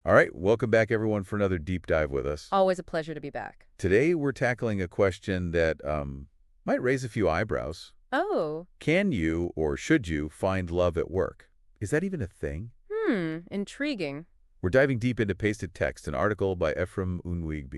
All right, welcome back everyone for another deep dive with us. Always a pleasure to be back. Today we're tackling a question that might raise a few eyebrows. Oh, Can you or should you find love at work? Is that even a thing? intriguing. We're diving deep into Pasted Text, an article by Ephraim.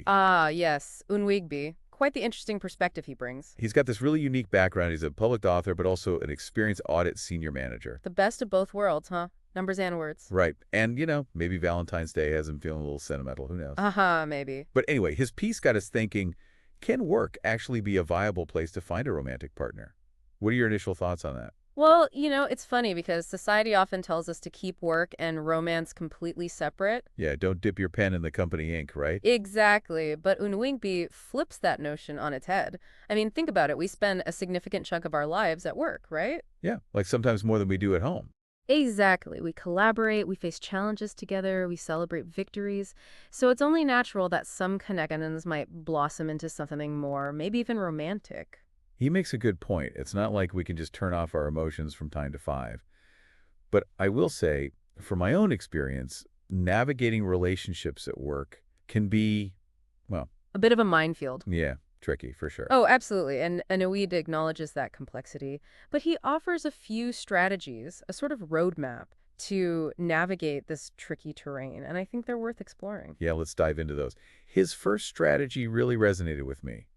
Ah, yes, Unwigby. Quite the interesting perspective he brings. He's got this really unique background. He's a public author, but also an experienced audit senior manager. The best of both worlds, huh? Numbers and words. Right. And, maybe Valentine's Day has him feeling a little sentimental. Who knows? Maybe. But anyway, his piece got us thinking, can work actually be a viable place to find a romantic partner? What are your initial thoughts on that? Well, it's funny because society often tells us to keep work and romance completely separate. Yeah, don't dip your pen in the company ink, right? Exactly, but Unwigby flips that notion on its head. I mean, think about it. We spend a significant chunk of our lives at work, right? Yeah, like sometimes more than we do at home. Exactly. We collaborate, we face challenges together, we celebrate victories. So it's only natural that some connections might blossom into something more, maybe even romantic. He makes a good point. It's not like we can just turn off our emotions from time to five. But I will say, from my own experience, navigating relationships at work can be, well, A bit of a minefield. yeah, tricky for sure. Oh, absolutely. And Anoid acknowledges that complexity. But he offers a few strategies, a sort of roadmap to navigate this tricky terrain. And I think they're worth exploring. Yeah, let's dive into those. His first strategy really resonated with me.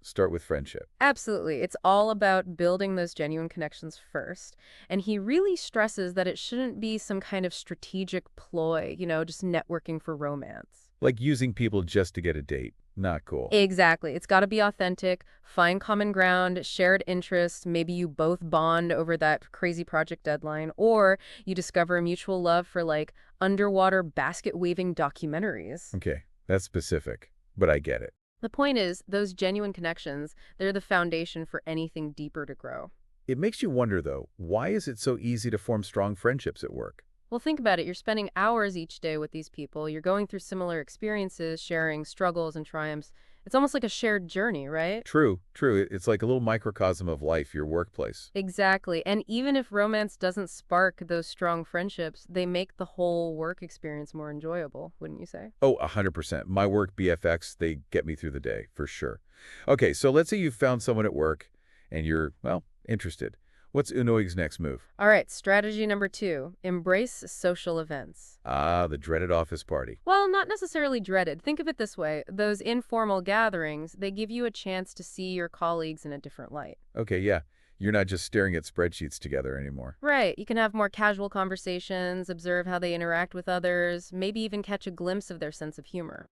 Start with friendship. Absolutely. It's all about building those genuine connections first. And he really stresses that it shouldn't be some kind of strategic ploy, just networking for romance. Like using people just to get a date. Not cool. Exactly. It's got to be authentic, find common ground, shared interests. Maybe you both bond over that crazy project deadline, or you discover a mutual love for like underwater basket weaving documentaries. Okay, that's specific, but I get it. The point is, those genuine connections, they're the foundation for anything deeper to grow. It makes you wonder, though, why is it so easy to form strong friendships at work? Well, think about it. You're spending hours each day with these people. You're going through similar experiences, sharing struggles and triumphs. It's almost like a shared journey, right? True, true. It's like a little microcosm of life, your workplace. Exactly. And even if romance doesn't spark those strong friendships, they make the whole work experience more enjoyable, wouldn't you say? Oh, 100%. My work BFX, they get me through the day, for sure. Okay, so let's say you've found someone at work and you're, well, interested. What's Unoig's next move? All right, strategy number 2, embrace social events. Ah, the dreaded office party. Well, not necessarily dreaded. Think of it this way. Those informal gatherings, they give you a chance to see your colleagues in a different light. Okay, yeah. You're not just staring at spreadsheets together anymore. Right. You can have more casual conversations, observe how they interact with others, maybe even catch a glimpse of their sense of humor.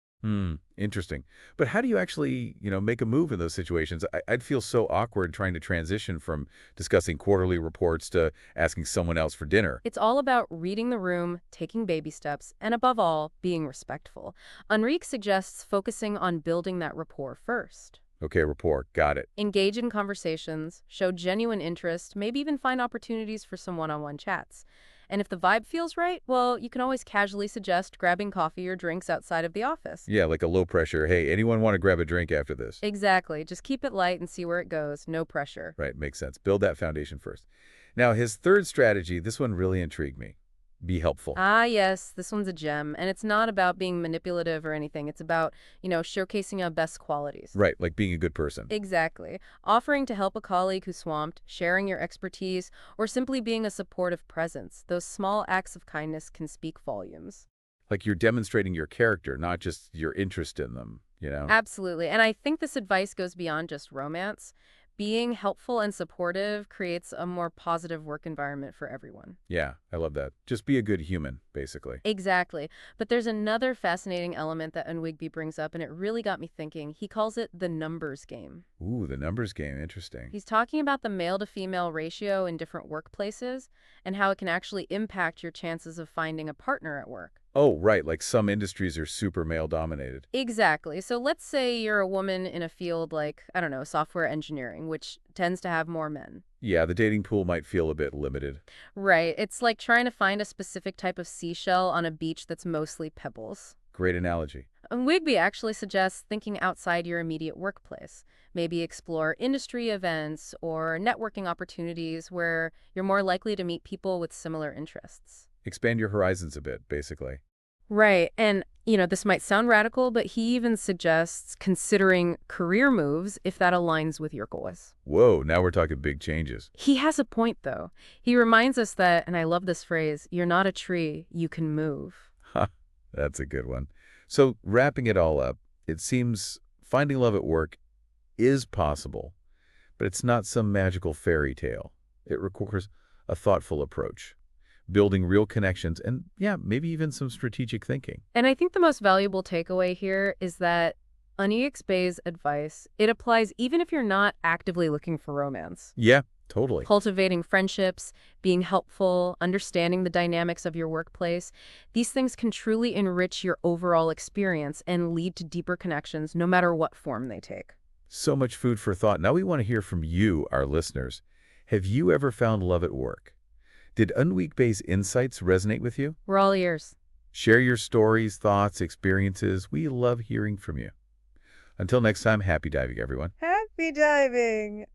Interesting. But how do you actually, make a move in those situations? I'd feel so awkward trying to transition from discussing quarterly reports to asking someone else for dinner. It's all about reading the room, taking baby steps, and above all, being respectful. Enrique suggests focusing on building that rapport first. Okay, rapport. Got it. Engage in conversations, show genuine interest, maybe even find opportunities for some one-on-one chats. And if the vibe feels right, well, you can always casually suggest grabbing coffee or drinks outside of the office. Yeah, like a low pressure, hey, anyone want to grab a drink after this? Exactly. Just keep it light and see where it goes. No pressure. Right, makes sense. Build that foundation first. Now, his third strategy, this one really intrigued me. Be helpful. Ah, yes, this one's a gem. And it's not about being manipulative or anything. It's about, showcasing our best qualities. Right, like being a good person. Exactly. Offering to help a colleague who's swamped, sharing your expertise, or simply being a supportive presence. Those small acts of kindness can speak volumes. Like you're demonstrating your character, not just your interest in them. Absolutely. And I think this advice goes beyond just romance. Being helpful and supportive creates a more positive work environment for everyone. Yeah, I love that. Just be a good human, basically. Exactly. But there's another fascinating element that Unwigby brings up, and it really got me thinking. He calls it the numbers game. Ooh, the numbers game. Interesting. He's talking about the male to female ratio in different workplaces and how it can actually impact your chances of finding a partner at work. Oh, right, like some industries are super male-dominated. Exactly. So let's say you're a woman in a field like, I don't know, software engineering, which tends to have more men. Yeah, the dating pool might feel a bit limited. Right. It's like trying to find a specific type of seashell on a beach that's mostly pebbles. Great analogy. And Wigby actually suggests thinking outside your immediate workplace. Maybe explore industry events or networking opportunities where you're more likely to meet people with similar interests. Expand your horizons a bit, basically. Right. And, this might sound radical, but he even suggests considering career moves if that aligns with your goals. Whoa, now we're talking big changes. He has a point, though. He reminds us that, and I love this phrase, you're not a tree, you can move. Ha, that's a good one. So, wrapping it all up, it seems finding love at work is possible, but it's not some magical fairy tale. It requires a thoughtful approach, building real connections, and yeah, maybe even some strategic thinking. And I think the most valuable takeaway here is that Aniek's Bay's advice, it applies even if you're not actively looking for romance. Yeah, totally. Cultivating friendships, being helpful, understanding the dynamics of your workplace, these things can truly enrich your overall experience and lead to deeper connections no matter what form they take. So much food for thought. Now we want to hear from you, our listeners. Have you ever found love at work? Did Unweek Bay's insights resonate with you? We're all ears. Share your stories, thoughts, experiences. We love hearing from you. Until next time, happy diving, everyone. Happy diving!